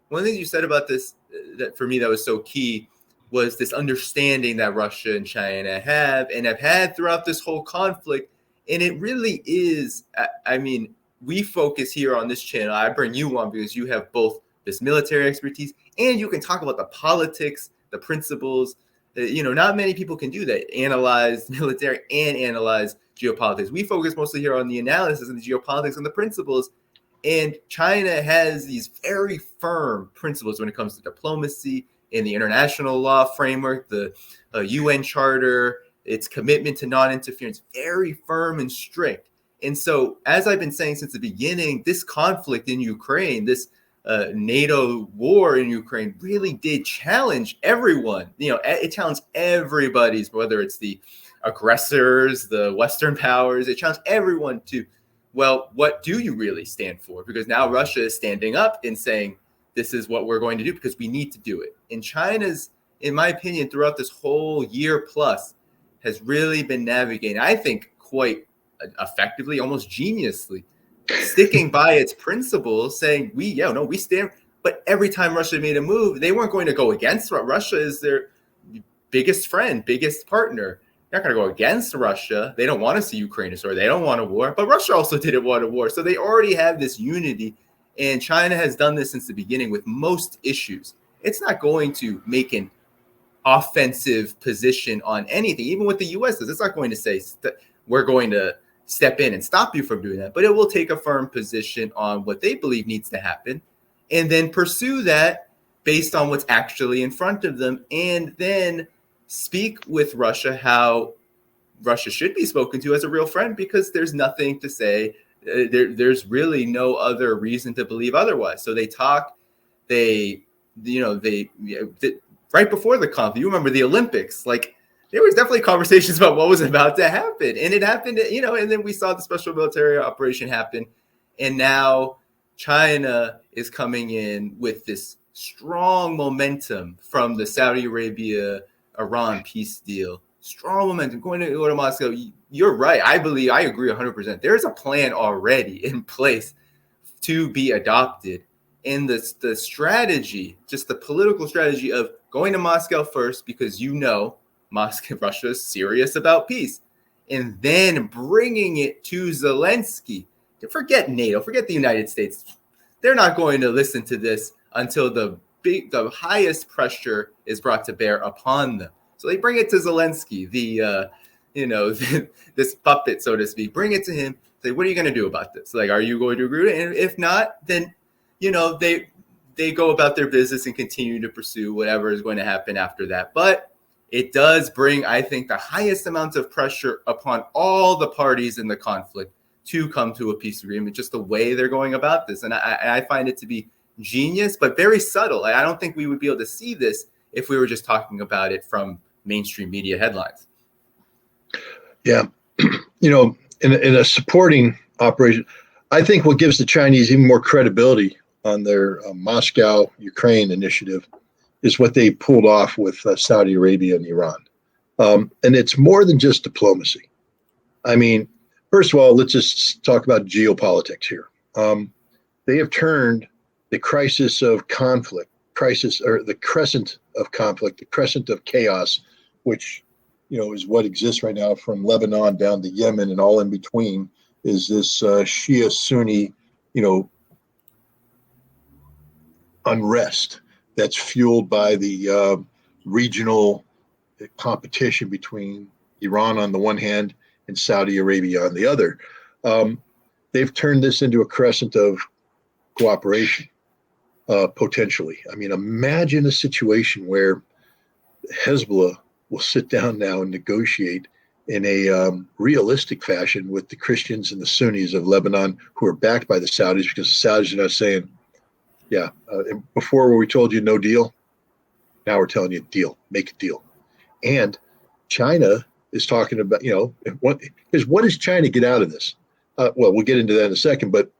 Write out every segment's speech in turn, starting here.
one of the things you said about this that for me that was so key was this understanding that Russia and China have and have had throughout this whole conflict. And it really is, I mean, we focus here on this channel. I bring you on because you have both this military expertise and you can talk about the politics, the principles. Not many people can do that, analyze military and analyze geopolitics. We focus mostly here on the analysis and the geopolitics and the principles. And China has these very firm principles when it comes to diplomacy and the international law framework, the UN Charter, its commitment to non-interference, very firm and strict. And so, as I've been saying since the beginning, this conflict in Ukraine, this NATO war in Ukraine really did challenge everyone. It challenged everybody's, whether it's the aggressors, the Western powers, it challenged everyone to, well, what do you really stand for? Because now Russia is standing up and saying, this is what we're going to do because we need to do it. And China's, in my opinion, throughout this whole year plus, has really been navigating, I think, quite effectively, almost geniusly, sticking by its principles, saying, we stand. But every time Russia made a move, they weren't going to go against what Russia is their biggest friend, biggest partner. They're not going to go against Russia. They don't want to see Ukraine destroyed. They don't want a war. But Russia also didn't want a war. So they already have this unity. And China has done this since the beginning with most issues. It's not going to make an offensive position on anything, even what the U.S. does. It's not going to say we're going to step in and stop you from doing that. But it will take a firm position on what they believe needs to happen and then pursue that based on what's actually in front of them, and then speak with Russia how Russia should be spoken to as a real friend, because there's nothing to say. There's really no other reason to believe otherwise. So they talk, right before the conflict, you remember the Olympics, like there was definitely conversations about what was about to happen, and it happened, and then we saw the special military operation happen. And now China is coming in with this strong momentum from the Saudi Arabia-Iran peace deal. Strong momentum going to go to Moscow. You're right. I agree 100%. There's a plan already in place to be adopted. And the strategy, just the political strategy of going to Moscow first, because Russia is serious about peace, and then bringing it to Zelensky. Forget NATO, forget the United States. They're not going to listen to this until the highest pressure is brought to bear upon them. So they bring it to Zelensky, this puppet, so to speak. Bring it to him. Say, what are you going to do about this? Like, are you going to agree with it? And if not, then, they go about their business and continue to pursue whatever is going to happen after that. But it does bring, I think, the highest amounts of pressure upon all the parties in the conflict to come to a peace agreement, just the way they're going about this. And I find it to be genius, but very subtle. I don't think we would be able to see this if we were just talking about it from mainstream media headlines. Yeah. In a supporting operation, I think what gives the Chinese even more credibility on their Moscow, Ukraine initiative is what they pulled off with Saudi Arabia and Iran. And it's more than just diplomacy. I mean, first of all, let's just talk about geopolitics here. They have turned the crisis of conflict, or the crescent of conflict, the crescent of chaos, which, is what exists right now from Lebanon down to Yemen and all in between, is this Shia Sunni, unrest that's fueled by the regional competition between Iran on the one hand and Saudi Arabia on the other. They've turned this into a crescent of cooperation, potentially. I mean, imagine a situation where Hezbollah will sit down now and negotiate in a realistic fashion with the Christians and the Sunnis of Lebanon, who are backed by the Saudis, because the Saudis are now saying, before where we told you no deal, now we're telling you deal, make a deal. And China is talking about, what does China get out of this? Well, we'll get into that in a second, but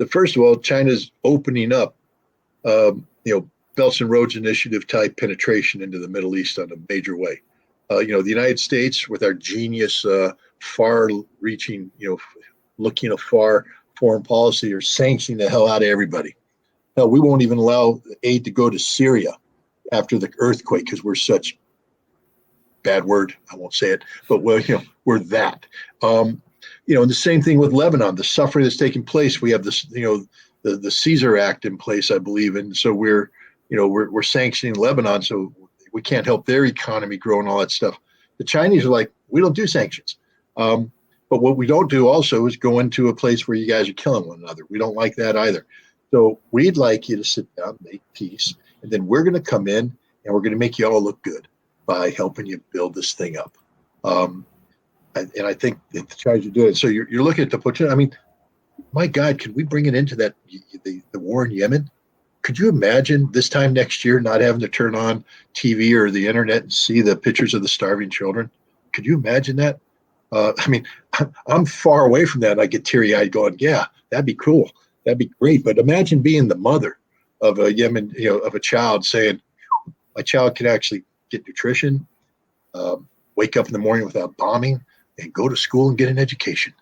first of all, China's opening up, Belts and Roads Initiative type penetration into the Middle East on a major way. The United States, with our genius, far-reaching, looking afar foreign policy, are sanctioning the hell out of everybody. Hell, we won't even allow aid to go to Syria after the earthquake because we're such, bad word, I won't say it, but we're that. And the same thing with Lebanon, the suffering that's taking place. We have this, the Caesar Act in place, I believe, and so we're sanctioning Lebanon, so we can't help their economy grow and all that stuff. The Chinese are like, we don't do sanctions. But what we don't do also is go into a place where you guys are killing one another. We don't like that either. So we'd like you to sit down, make peace, and then we're going to come in and we're going to make you all look good by helping you build this thing up. And I think that the Chinese are doing it. So you're looking at the potential. I mean, my God, can we bring it into that the war in Yemen? Could you imagine this time next year not having to turn on TV or the internet and see the pictures of the starving children? Could you imagine that? I mean, I'm far away from that. And I get teary-eyed going, yeah, that'd be cool. That'd be great. But imagine being the mother of a Yemen, of a child saying, my child can actually get nutrition, wake up in the morning without bombing, and go to school and get an education.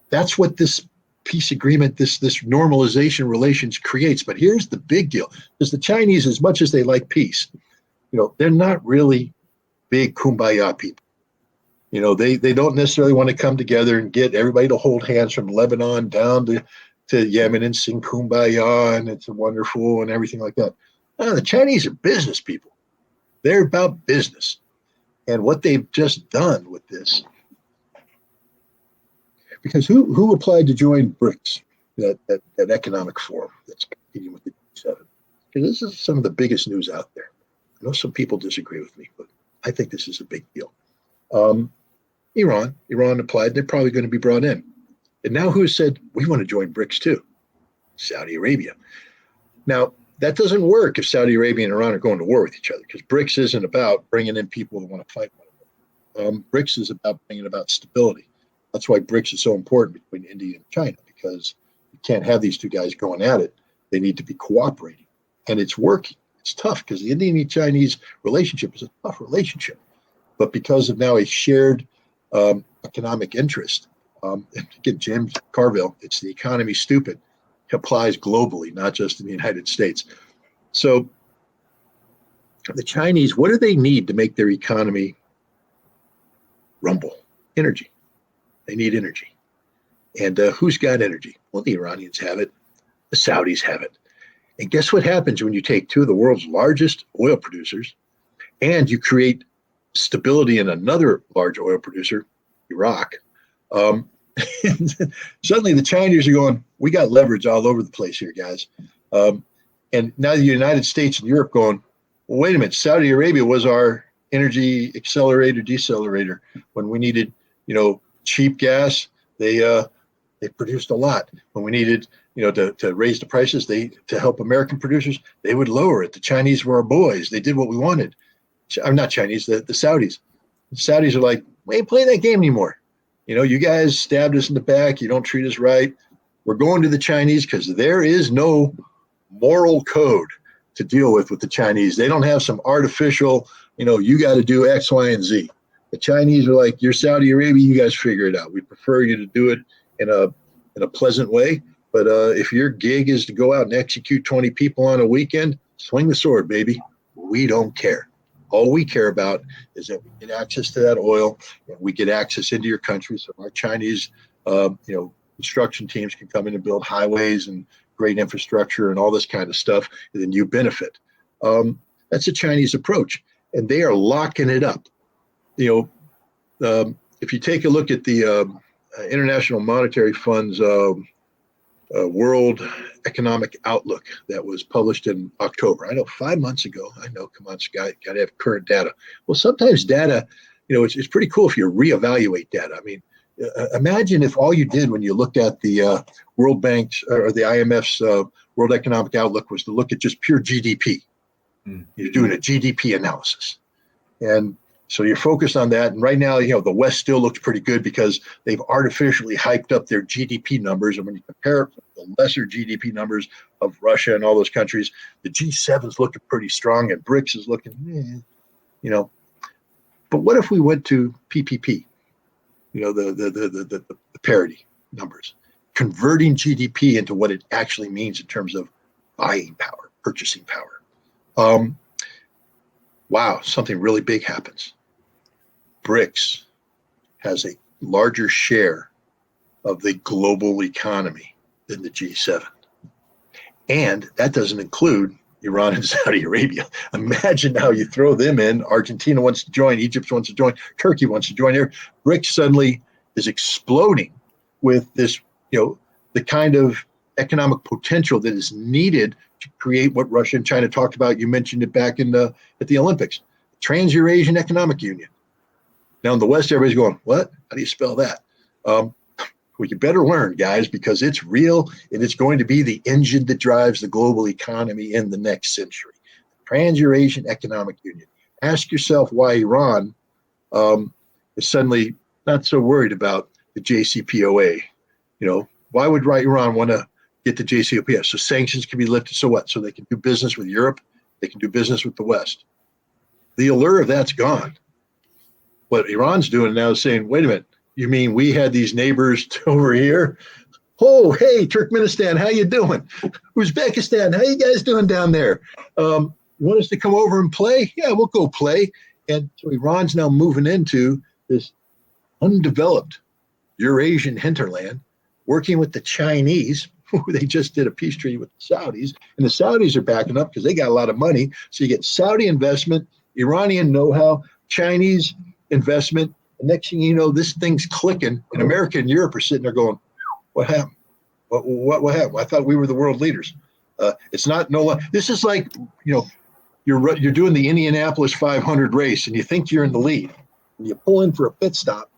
That's what this peace agreement, this normalization relations creates. But here's the big deal. Because the Chinese, as much as they like peace, they're not really big kumbaya people. They don't necessarily want to come together and get everybody to hold hands from Lebanon down to Yemen and sing kumbaya and it's wonderful and everything like that. No, the Chinese are business people. They're about business. And what they've just done with this, because who applied to join BRICS, that economic forum that's competing with the G7? Because this is some of the biggest news out there. I know some people disagree with me, but I think this is a big deal. Iran applied. They're probably going to be brought in. And now who has said, we want to join BRICS too? Saudi Arabia. Now, that doesn't work if Saudi Arabia and Iran are going to war with each other, because BRICS isn't about bringing in people who want to fight one another. BRICS is about bringing about stability. That's why BRICS is so important between India and China, because you can't have these two guys going at it. They need to be cooperating. And it's working. It's tough because the Indian and Chinese relationship is a tough relationship. But because of now a shared economic interest, again, James Carville, it's the economy stupid, applies globally, not just in the United States. So the Chinese, what do they need to make their economy rumble? Energy. They need energy. And who's got energy? Well, the Iranians have it. The Saudis have it. And guess what happens when you take two of the world's largest oil producers and you create stability in another large oil producer, Iraq? Suddenly the Chinese are going, we got leverage all over the place here, guys. And now the United States and Europe going, well, wait a minute, Saudi Arabia was our energy accelerator, decelerator. When we needed, cheap gas, they produced a lot. When we needed, to raise the prices, to help American producers, they would lower it. The Chinese were our boys. They did what we wanted. I'm not Chinese, the Saudis. The Saudis are like, we ain't playing that game anymore. You guys stabbed us in the back. You don't treat us right. We're going to the Chinese because there is no moral code to deal with the Chinese. They don't have some artificial, you got to do X, Y, and Z. The Chinese are like, you're Saudi Arabia, you guys figure it out. We prefer you to do it in a pleasant way. But if your gig is to go out and execute 20 people on a weekend, swing the sword, baby. We don't care. All we care about is that we get access to that oil and we get access into your country so our Chinese, construction teams can come in and build highways and great infrastructure and all this kind of stuff, and then you benefit. That's a Chinese approach, and they are locking it up. If you take a look at the International Monetary Fund's World Economic Outlook that was published in October. I know 5 months ago. I know, come on, Scott, got to have current data. Well, sometimes data, it's pretty cool if you reevaluate data. I mean, imagine if all you did when you looked at the World Bank's or the IMF's World Economic Outlook was to look at just pure GDP. You're doing a GDP analysis. And so you're focused on that. And right now, the West still looks pretty good because they've artificially hyped up their GDP numbers. And when you compare the lesser GDP numbers of Russia and all those countries, the G7 is looking pretty strong and BRICS is looking, But what if we went to PPP, the parity numbers, converting GDP into what it actually means in terms of buying power, purchasing power. Wow, something really big happens. BRICS has a larger share of the global economy than the G7. And that doesn't include Iran and Saudi Arabia. Imagine how you throw them in. Argentina wants to join, Egypt wants to join, Turkey wants to join here. BRICS suddenly is exploding with this, the kind of economic potential that is needed to create what Russia and China talked about. You mentioned it back at the Olympics, Trans-Eurasian Economic Union. Now in the West, everybody's going, what? How do you spell that? Well, you better learn, guys, because it's real and it's going to be the engine that drives the global economy in the next century. Trans-Eurasian Economic Union. Ask yourself why Iran is suddenly not so worried about the JCPOA. Why would Iran want to get the JCPOA? So sanctions can be lifted. So what? So they can do business with Europe. They can do business with the West. The allure of that's gone. What Iran's doing now is saying, wait a minute, you mean we had these neighbors over here? Oh, hey, Turkmenistan, how you doing? Uzbekistan, how you guys doing down there? You want us to come over and play? Yeah, we'll go play. And so Iran's now moving into this undeveloped Eurasian hinterland, working with the Chinese, who they just did a peace treaty with the Saudis. And the Saudis are backing up because they got a lot of money. So you get Saudi investment, Iranian know-how, Chinese investment. The next thing you know, this thing's clicking, and America and Europe are sitting there going, what happened? What happened? I thought we were the world leaders. It's not this is like, you're doing the Indianapolis 500 race and you think you're in the lead. And you pull in for a pit stop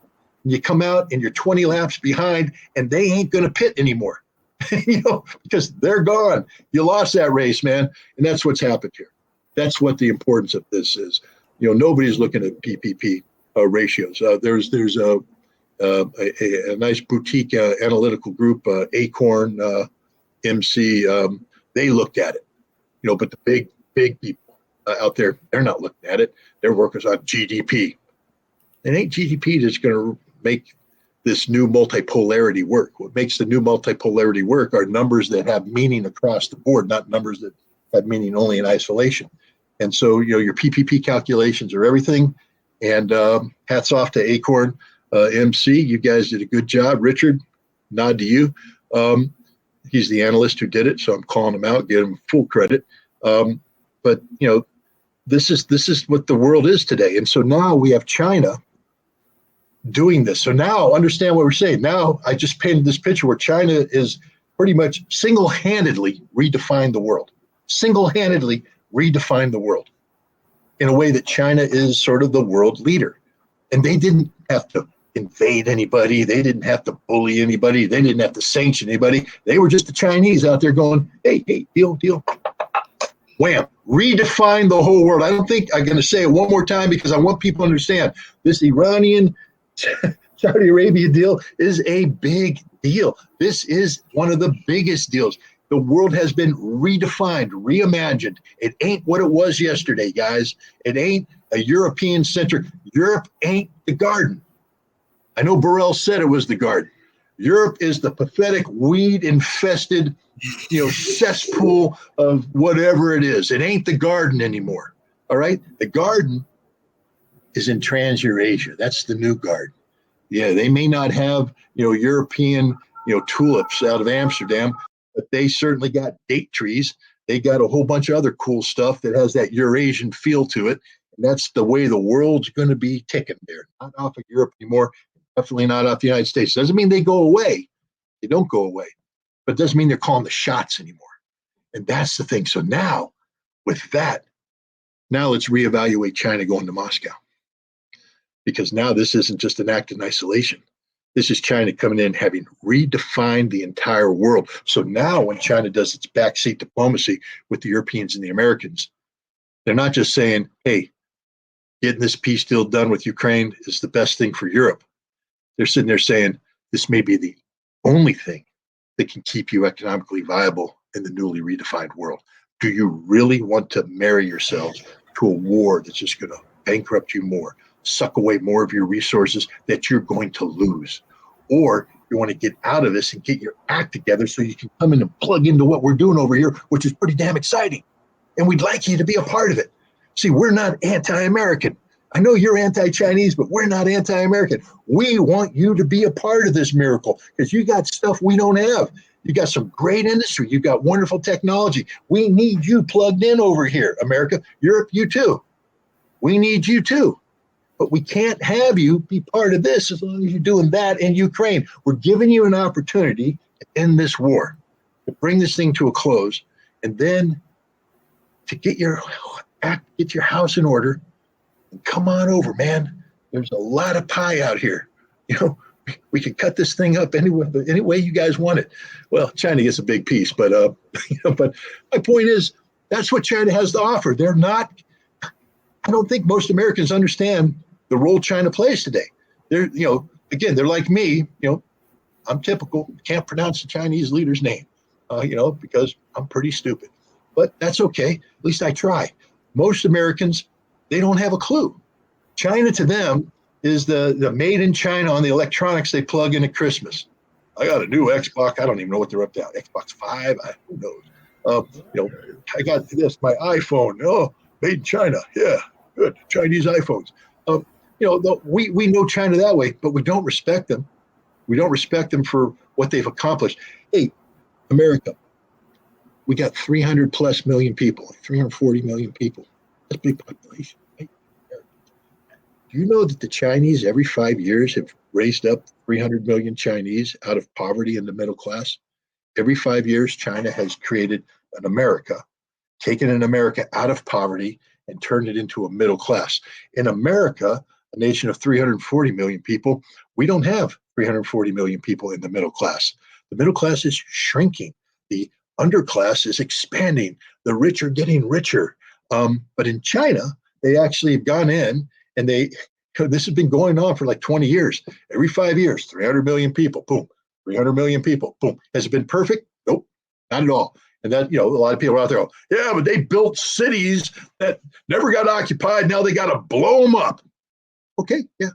and you come out and you're 20 laps behind and they ain't going to pit anymore, because they're gone. You lost that race, man. And that's what's happened here. That's what the importance of this is. Nobody's looking at PPP ratios. There's a nice boutique analytical group, Acorn, MC. They looked at it, but the big people out there, they're not looking at it. They're working on GDP. It ain't GDP that's going to make this new multipolarity work. What makes the new multipolarity work are numbers that have meaning across the board, not numbers that have meaning only in isolation. And so, your PPP calculations are everything. And hats off to Acorn, MC. You guys did a good job. Richard, nod to you. He's the analyst who did it, so I'm calling him out, give him full credit. But this is what the world is today. And so now we have China doing this. So now understand what we're saying. Now I just painted this picture where China is pretty much single-handedly redefined the world. Single-handedly redefined the world in a way that China is sort of the world leader. And they didn't have to invade anybody. They didn't have to bully anybody. They didn't have to sanction anybody. They were just the Chinese out there going, hey, deal. Wham, redefine the whole world. I don't think I'm going to say it one more time because I want people to understand this Iranian Saudi Arabia deal is a big deal. This is one of the biggest deals. The world has been redefined, reimagined. It ain't what it was yesterday, guys. It ain't a European-centric. Europe ain't the garden. I know Burrell said it was the garden. Europe is the pathetic, weed-infested, cesspool of whatever it is. It ain't the garden anymore. All right? The garden is in Trans-Eurasia. That's the new garden. Yeah, they may not have, European, tulips out of Amsterdam, but they certainly got date trees. They got a whole bunch of other cool stuff that has that Eurasian feel to it. And that's the way the world's going to be ticking there. Not off of Europe anymore. Definitely not off the United States. Doesn't mean they go away. They don't go away. But it doesn't mean they're calling the shots anymore. And that's the thing. So now, with that, now let's reevaluate China going to Moscow. Because now this isn't just an act in isolation. This is China coming in, having redefined the entire world. So now when China does its backseat diplomacy with the Europeans and the Americans, they're not just saying, hey, getting this peace deal done with Ukraine is the best thing for Europe. They're sitting there saying, this may be the only thing that can keep you economically viable in the newly redefined world. Do you really want to marry yourselves to a war that's just going to bankrupt you more, suck away more of your resources that you're going to lose? Or You want to get out of this and get your act together so you can come in and plug into what we're doing over here, which is pretty damn exciting. And we'd like you to be a part of it. See, we're not anti-American. I know you're anti-Chinese, but we're not anti-American. We want you to be a part of this miracle because you got stuff we don't have. You got some great industry. You got wonderful technology. We need you plugged in over here, America. Europe, you too. We need you too. But we can't have you be part of this as long as you're doing that in Ukraine. We're giving you an opportunity to end this war, to bring this thing to a close, and then to get your house in order and come on over, man. There's a lot of pie out here. We can cut this thing up any way you guys want it. Well, China gets a big piece, but but my point is that's what China has to offer. They're not. I don't think most Americans understand the role China plays today. They're, again, they're like me. I'm typical. Can't pronounce the Chinese leader's name, because I'm pretty stupid. But that's okay. At least I try. Most Americans, they don't have a clue. China to them is the made in China on the electronics they plug in at Christmas. I got a new Xbox. I don't even know what they're up to. Xbox 5. Who knows? I got this, my iPhone. Oh, made in China. Yeah, good. Chinese iPhones. We know China that way, but we don't respect them. We don't respect them for what they've accomplished. Hey, America, we got 300 plus million people, 340 million people. That's a big population, right? Do you know that the Chinese every 5 years have raised up 300 million Chinese out of poverty in the middle class? Every 5 years, China has created an America, taken an America out of poverty and turned it into a middle class. In America, a nation of 340 million people, we don't have 340 million people in the middle class. The middle class is shrinking. The underclass is expanding. The rich are getting richer. But in China, they actually have gone in and this has been going on for like 20 years. Every 5 years, 300 million people, boom, 300 million people, boom. Has it been perfect? Nope, not at all. And that, a lot of people are out there, yeah, but they built cities that never got occupied. Now they got to blow them up. Okay, yeah.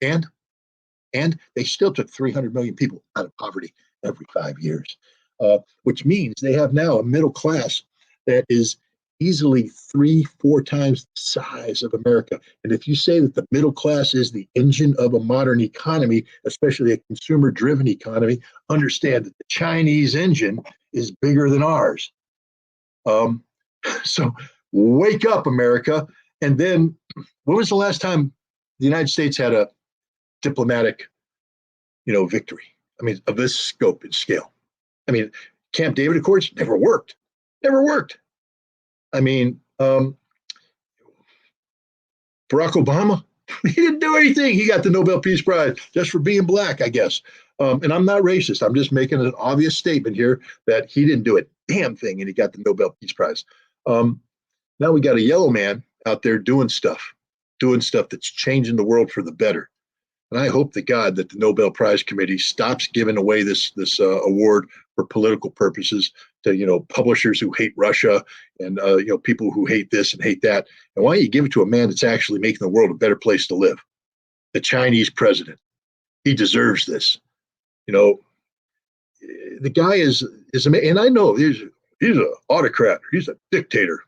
And they still took 300 million people out of poverty every 5 years, which means they have now a middle class that is easily 3-4 times the size of America. And if you say that the middle class is the engine of a modern economy, especially a consumer-driven economy, understand that the Chinese engine is bigger than ours. So wake up, America. And then when was the last time the United States had a diplomatic, victory? I mean, of this scope and scale. I mean, Camp David Accords never worked. Never worked. I mean, Barack Obama, he didn't do anything. He got the Nobel Peace Prize just for being black, I guess. And I'm not racist. I'm just making an obvious statement here that he didn't do a damn thing and he got the Nobel Peace Prize. Now we got a yellow man out there doing stuff that's changing the world for the better. And I hope to God that the Nobel Prize Committee stops giving away this award for political purposes to publishers who hate Russia and people who hate this and hate that. And why don't you give it to a man that's actually making the world a better place to live? The Chinese president. He deserves this. The guy is amazing. And I know he's an autocrat. He's a dictator.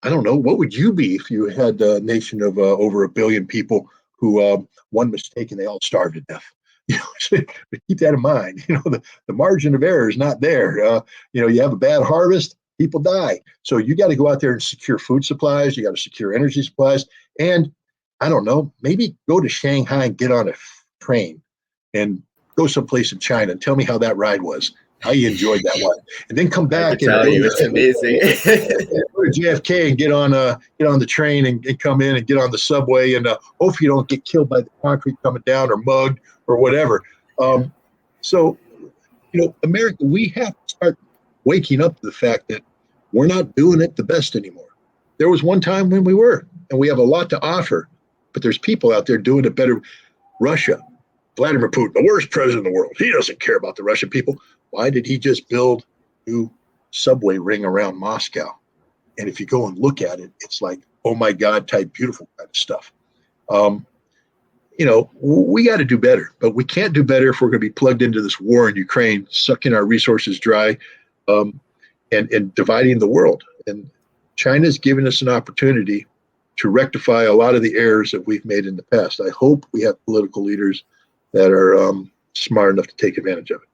I don't know. What would you be if you had a nation of over 1 billion people who one mistake and they all starved to death? Keep that in mind. The margin of error is not there. You have a bad harvest, people die. So you got to go out there and secure food supplies. You got to secure energy supplies. And I don't know, maybe go to Shanghai and get on a train and go someplace in China and tell me how that ride was. How you enjoyed that one, and then come back I can tell you, it's amazing. Go to JFK and get on the train and come in and get on the subway and hopefully you don't get killed by the concrete coming down or mugged or whatever. So America, we have to start waking up to the fact that we're not doing it the best anymore. There was one time when we were, and we have a lot to offer, but there's people out there doing it better. Russia, Vladimir Putin, the worst president in the world. He doesn't care about the Russian people. Why did he just build a new subway ring around Moscow? And if you go and look at it, it's like, oh my God, type beautiful kind of stuff. we got to do better, but we can't do better if we're going to be plugged into this war in Ukraine, sucking our resources dry, and dividing the world. And China's given us an opportunity to rectify a lot of the errors that we've made in the past. I hope we have political leaders that are smart enough to take advantage of it.